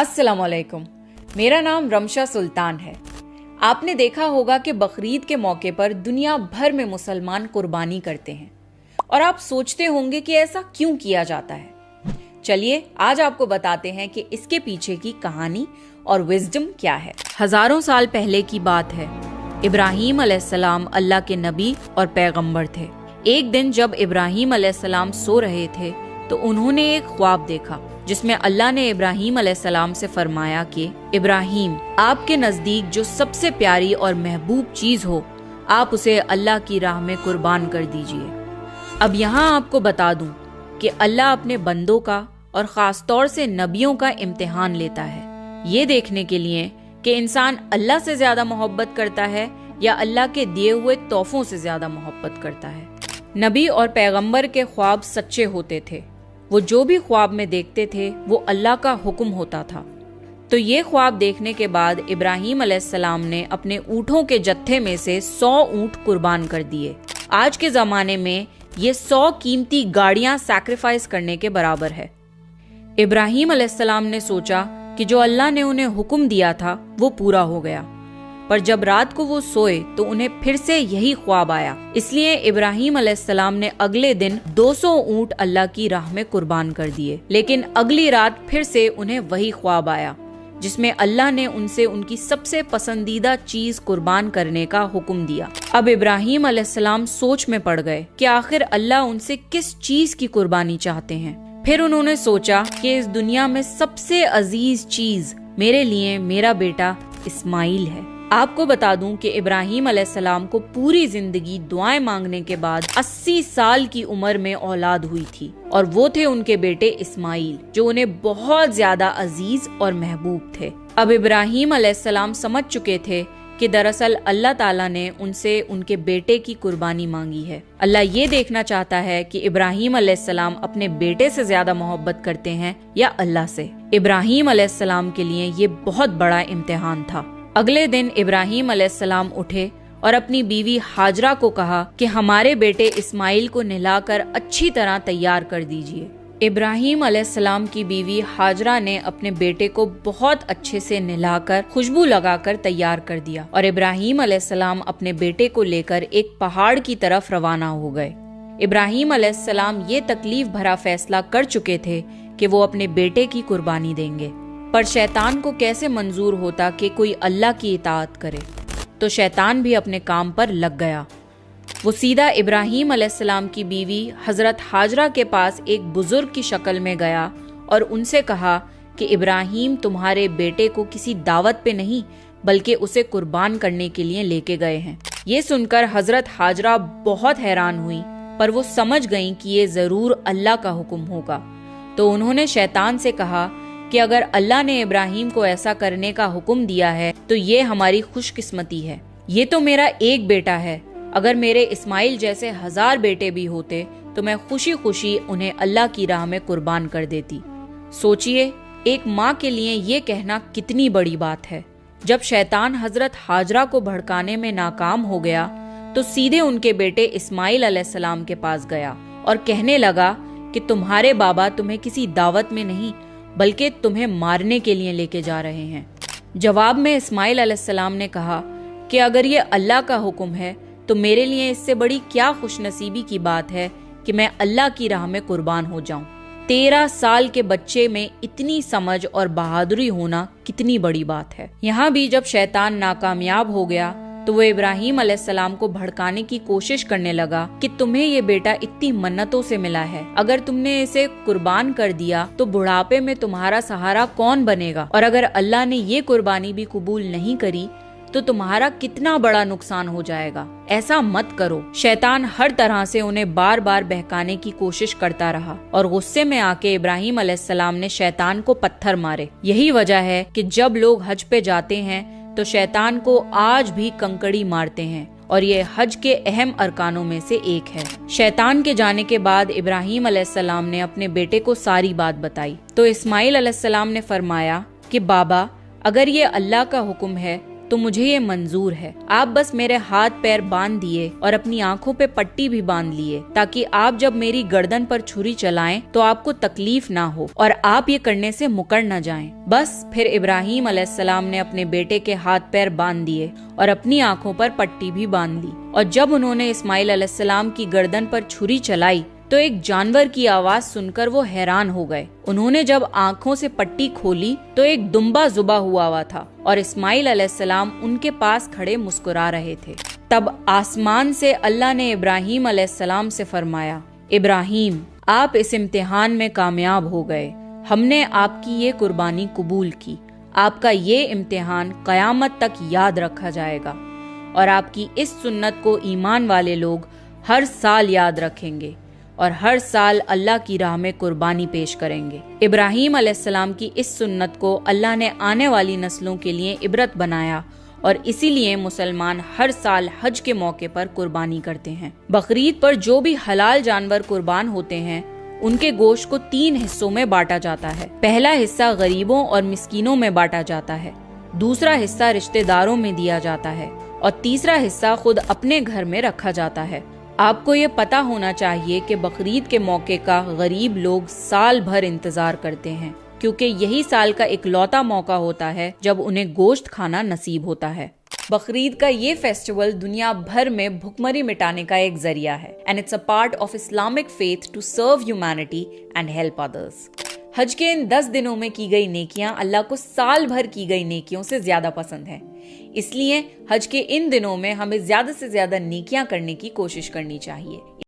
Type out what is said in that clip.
अस्सलाम वालेकुम। मेरा नाम रमशा सुल्तान है। आपने देखा होगा कि बकरीद के मौके पर दुनिया भर में मुसलमान कुर्बानी करते हैं और आप सोचते होंगे कि ऐसा क्यों किया जाता है। चलिए आज आपको बताते हैं कि इसके पीछे की कहानी और विजडम क्या है। हजारों साल पहले की बात है। इब्राहीम अलैहिस्सलाम अल्लाह के नबी और पैगंबर थे। एक दिन जब इब्राहीम अलैहिस्सलाम सो रहे थे तो उन्होंने एक ख्वाब देखा जिसमें अल्लाह ने इब्राहीम अलैहिस्सलाम से फरमाया कि इब्राहीम, आपके नजदीक जो सबसे प्यारी और महबूब चीज हो आप उसे अल्लाह की राह में कुर्बान कर दीजिए। अब यहाँ आपको बता दूं कि अल्लाह अपने बंदों का और खास तौर से नबियों का इम्तिहान लेता है, ये देखने के लिए कि इंसान अल्लाह से ज्यादा मोहब्बत करता है या अल्लाह के दिए हुए तोहफों से ज्यादा मोहब्बत करता है। नबी और पैगंबर के ख्वाब सच्चे होते थे। वो जो भी ख्वाब में देखते थे वो अल्लाह का हुक्म होता था। तो ये ख्वाब देखने के बाद इब्राहीम अलैहिस्सलाम ने अपने ऊँटों के जत्थे में से 100 ऊँट कुर्बान कर दिए। आज के ज़माने में ये 100 कीमती गाड़ियाँ सैक्रिफाइस करने के बराबर है। इब्राहीम अलैहिस्सलाम ने सोचा कि जो अल्लाह ने उन्हें हुक्म दिया था वो पूरा हो गया, पर जब रात को वो सोए तो उन्हें फिर से यही ख्वाब आया। इसलिए इब्राहीम अलैहिस्सलाम ने अगले दिन 200 ऊँट अल्लाह की राह में कुर्बान कर दिए। लेकिन अगली रात फिर से उन्हें वही ख्वाब आया जिसमें अल्लाह ने उनसे उनकी सबसे पसंदीदा चीज कुर्बान करने का हुक्म दिया। अब इब्राहीम अलैहिस्सलाम सोच में पड़ गए कि आखिर अल्लाह उनसे किस चीज की कुर्बानी चाहते हैं। फिर उन्होंने सोचा कि इस दुनिया में सबसे अजीज चीज मेरे लिए मेरा बेटा इस्माइल है। आपको बता दूं कि इब्राहीम अलैहिस्सलाम को पूरी जिंदगी दुआएं मांगने के बाद 80 साल की उम्र में औलाद हुई थी और वो थे उनके बेटे इस्माइल, जो उन्हें बहुत ज्यादा अजीज और महबूब थे। अब इब्राहीम अलैहिस्सलाम समझ चुके थे कि दरअसल अल्लाह ताला ने उनसे उनके बेटे की कुर्बानी मांगी है। अल्लाह ये देखना चाहता है कि इब्राहीम अलैहिस्सलाम अपने बेटे से ज्यादा मोहब्बत करते हैं या अल्लाह से। इब्राहीम अलैहिस्सलाम के लिए ये बहुत बड़ा इम्तिहान था। अगले दिन इब्राहीम अलैहिस्सलाम उठे और अपनी बीवी हाजरा को कहा कि हमारे बेटे इस्माइल को नहलाकर अच्छी तरह तैयार कर दीजिए। इब्राहीम अलैहिस्सलाम की बीवी हाजरा ने अपने बेटे को बहुत अच्छे से नहलाकर खुशबू लगाकर तैयार कर दिया और इब्राहीम अलैहिस्सलाम अपने बेटे को लेकर एक पहाड़ की तरफ रवाना हो गए। इब्राहीम अलैहिस्सलाम ये तकलीफ भरा फैसला कर चुके थे कि वो अपने बेटे की कुर्बानी देंगे, पर शैतान को कैसे मंजूर होता कि कोई अल्लाह की इताअत करे। तो शैतान भी अपने काम पर लग गया। वो सीधा इब्राहीम अलैहिस्सलाम की बीवी हजरत हाजरा के पास एक बुजुर्ग की शक्ल में गया और उनसे कहा कि इब्राहीम तुम्हारे बेटे को किसी दावत पे नहीं बल्कि उसे कुर्बान करने के लिए लेके गए हैं। ये सुनकर हजरत हाजरा बहुत हैरान हुई, पर वो समझ गईं कि ये जरूर अल्लाह का हुक्म होगा। तो उन्होंने शैतान से कहा कि अगर अल्लाह ने इब्राहीम को ऐसा करने का हुक्म दिया है तो ये हमारी खुशकिस्मती है। ये तो मेरा एक बेटा है, अगर मेरे इस्माइल जैसे 1000 बेटे भी होते तो मैं खुशी खुशी उन्हें अल्लाह की राह में कुर्बान कर देती। सोचिए, एक माँ के लिए ये कहना कितनी बड़ी बात है। जब शैतान हजरत हाजरा को भड़काने में नाकाम हो गया तो सीधे उनके बेटे इस्माइल अलैहिस्सलाम के पास गया और कहने लगा कि तुम्हारे बाबा तुम्हें किसी दावत में नहीं बल्कि तुम्हें मारने के लिए लेके जा रहे हैं। जवाब में इस्माइल अलैहिस्सलाम ने कहा कि अगर ये अल्लाह का हुक्म है तो मेरे लिए इससे बड़ी क्या खुशनसीबी की बात है कि मैं अल्लाह की राह में कुर्बान हो जाऊं। 13 साल के बच्चे में इतनी समझ और बहादुरी होना कितनी बड़ी बात है। यहाँ भी जब शैतान नाकामयाब हो गया तो वो इब्राहीम अलैहिस्सलाम को भड़काने की कोशिश करने लगा कि तुम्हें ये बेटा इतनी मन्नतों से मिला है, अगर तुमने इसे कुर्बान कर दिया तो बुढ़ापे में तुम्हारा सहारा कौन बनेगा, और अगर अल्लाह ने ये कुर्बानी भी कबूल नहीं करी तो तुम्हारा कितना बड़ा नुकसान हो जाएगा। ऐसा मत करो। शैतान हर तरह से उन्हें बार बार बहकाने की कोशिश करता रहा और गुस्से में आके इब्राहीम अलैहिस्सलाम ने शैतान को पत्थर मारे। यही वजह है कि जब लोग हज पे जाते हैं तो शैतान को आज भी कंकड़ी मारते हैं और ये हज के अहम अरकानों में से एक है। शैतान के जाने के बाद इब्राहीम अलैहिस्सलाम ने अपने बेटे को सारी बात बताई तो इस्माइल अलैहिस्सलाम ने फरमाया कि बाबा, अगर ये अल्लाह का हुक्म है तो मुझे ये मंजूर है। आप बस मेरे हाथ पैर बांध दिए और अपनी आंखों पे पट्टी भी बांध लिए, ताकि आप जब मेरी गर्दन पर छुरी चलाएं तो आपको तकलीफ ना हो और आप ये करने से मुकर न जाएं। बस फिर इब्राहीम अलैहिस्सलाम ने अपने बेटे के हाथ पैर बांध दिए और अपनी आंखों पर पट्टी भी बांध ली। और जब उन्होंने इस्माइल अलैहिस्सलाम की गर्दन पर छुरी चलाई तो एक जानवर की आवाज सुनकर वो हैरान हो गए। उन्होंने जब आंखों से पट्टी खोली तो एक दुम्बा जुबा हुआ था और इस्माइल अलैहिस्सलाम उनके पास खड़े मुस्कुरा रहे थे। तब आसमान से अल्लाह ने इब्राहीम अलैहिस्सलाम से फरमाया, इब्राहीम, आप इस इम्तिहान में कामयाब हो गए। हमने आपकी ये कुर्बानी कबूल की। आपका ये इम्तिहान कयामत तक याद रखा जाएगा और आपकी इस सुन्नत को ईमान वाले लोग हर साल याद रखेंगे और हर साल अल्लाह की राह में कुर्बानी पेश करेंगे। इब्राहीम अलैहिस्सलाम की इस सुन्नत को अल्लाह ने आने वाली नस्लों के लिए इबरत बनाया और इसीलिए मुसलमान हर साल हज के मौके पर कुर्बानी करते हैं। बकरीद पर जो भी हलाल जानवर कुर्बान होते हैं उनके गोश्त को 3 हिस्सों में बांटा जाता है। पहला हिस्सा गरीबों और मिस्कीनों में बांटा जाता है, दूसरा हिस्सा रिश्तेदारों में दिया जाता है और तीसरा हिस्सा खुद अपने घर में रखा जाता है। आपको ये पता होना चाहिए कि बकरीद के मौके का गरीब लोग साल भर इंतजार करते हैं, क्योंकि यही साल का इकलौता मौका होता है जब उन्हें गोश्त खाना नसीब होता है। बकरीद का ये फेस्टिवल दुनिया भर में भुखमरी मिटाने का एक जरिया है and it's a part of Islamic faith to serve humanity and help others. हज के इन 10 दिनों में की गई नेकियां अल्लाह को साल भर की गई नेकियों से ज्यादा पसंद हैं। इसलिए हज के इन दिनों में हमें ज्यादा से ज्यादा नेकियां करने की कोशिश करनी चाहिए।